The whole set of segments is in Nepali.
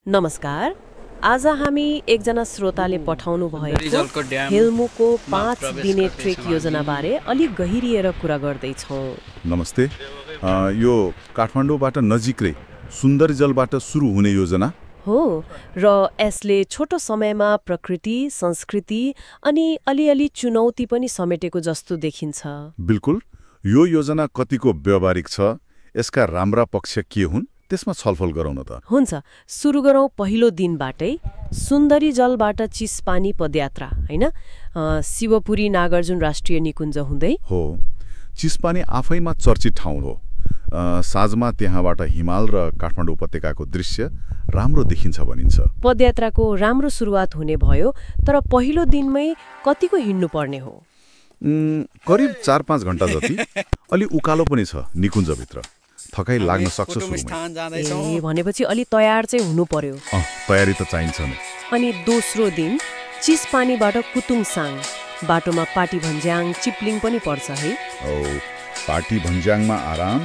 नमस्कार। आज हामी एकजना श्रोताले पठाउनु भएको हिल्मुको 5 दिने ट्रेक योजनाबारे अलि गहिरिएर कुरा गर्दैछौँ। नमस्ते। यो काठमाडौँबाट नजिकै सुन्दरीजलबाट सुरु हुने योजना हो र यसले छोटो समयमा प्रकृति, संस्कृति अनि अलिअलि चुनौती पनि समेटेको जस्तो देखिन्छ। बिल्कुल। यो योजना कतिको व्यावहारिक छ, यसका राम्रा पक्ष के हुन्, त्यसमा छलफल गरौँ न त। हुन्छ, सुरु गरौँ पहिलो दिनबाटै। सुन्दरीजलबाट चिसपानी पदयात्रा, हैन? शिवपुरी नागार्जुन राष्ट्रिय निकुञ्ज हुँदै हो। चिसपानी आफैमा चर्चित ठाउँ हो। साँझमा त्यहाँबाट हिमाल र काठमाडौँ उपत्यकाको दृश्य राम्रो देखिन्छ भनिन्छ। पदयात्राको राम्रो सुरुवात हुने भयो, तर पहिलो दिनमै कतिको हिँड्नु पर्ने हो? करिब 4-5 घण्टा जति। अलि उकालो पनि छ निकुञ्जभित्र, थकाइ लाग्न सक्छ सुरुमै। भनेपछि अलि तयार चाहिँ हुनु पर्यो। तयारी त चाहिन्छ नै। अनि दोस्रो दिन चिसपानीबाट कुतुङसाङ, बाटोमा पाटी भन्ज्याङ, चिप्लिङ पनि पर्छ है? पाटी भन्ज्याङमा आराम,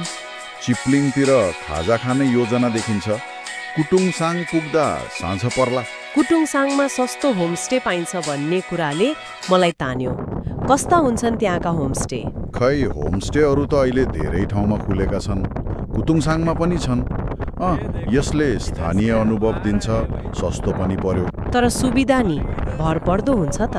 चिप्लिङतिर खाजा खाने योजना देखिन्छ। कुटुङसाङ पुग्दा साँझ पर्ला। कुटुङसाङमा सस्तो होमस्टे पाइन्छ भन्ने कुराले मलाई तान्यो। कस्ता हुन्छन् त्यहाँका होमस्टे? खै, होमस्टेहरू त अहिले धेरै ठाउँमा खुलेका छन्। कुतुङसाङमा पनि छन्। यसले स्थानीय अनुभव दिन्छ, सस्तो पनि पर्यो। तर सुविधा नि भरपर्दो हुन्छ त?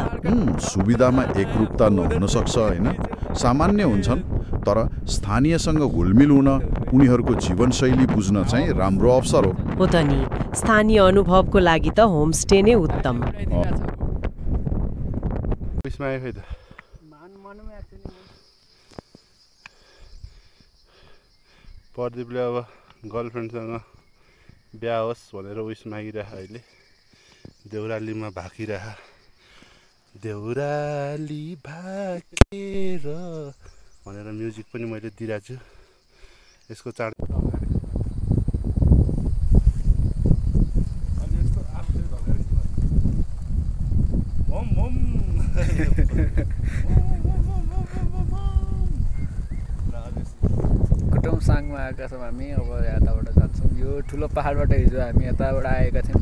सुविधामा एकरूपता नहुन सक्छ, हैन? सामान्य हुन्छन्, तर स्थानीयसँग घुलमिल हुन, उनीहरूको जीवनशैली बुझ्न चाहिँ राम्रो अवसर हो त नि। स्थानीय अनुभवको लागि त होमस्टे नै उत्तम। प्रदीपले अब गर्लफ्रेन्डसँग बिहा होस् भनेर विस मागिरह। अहिले देउरालीमा भाकिरह। देउराली भाकेर भनेर म्युजिक पनि मैले दिइरहेको छु। यसको चाड कुटुङसाङमा आएका छौँ हामी। अब यताबाट जान्छौँ। यो ठुलो पहाडबाट हिजो हामी यताबाट आएका थियौँ।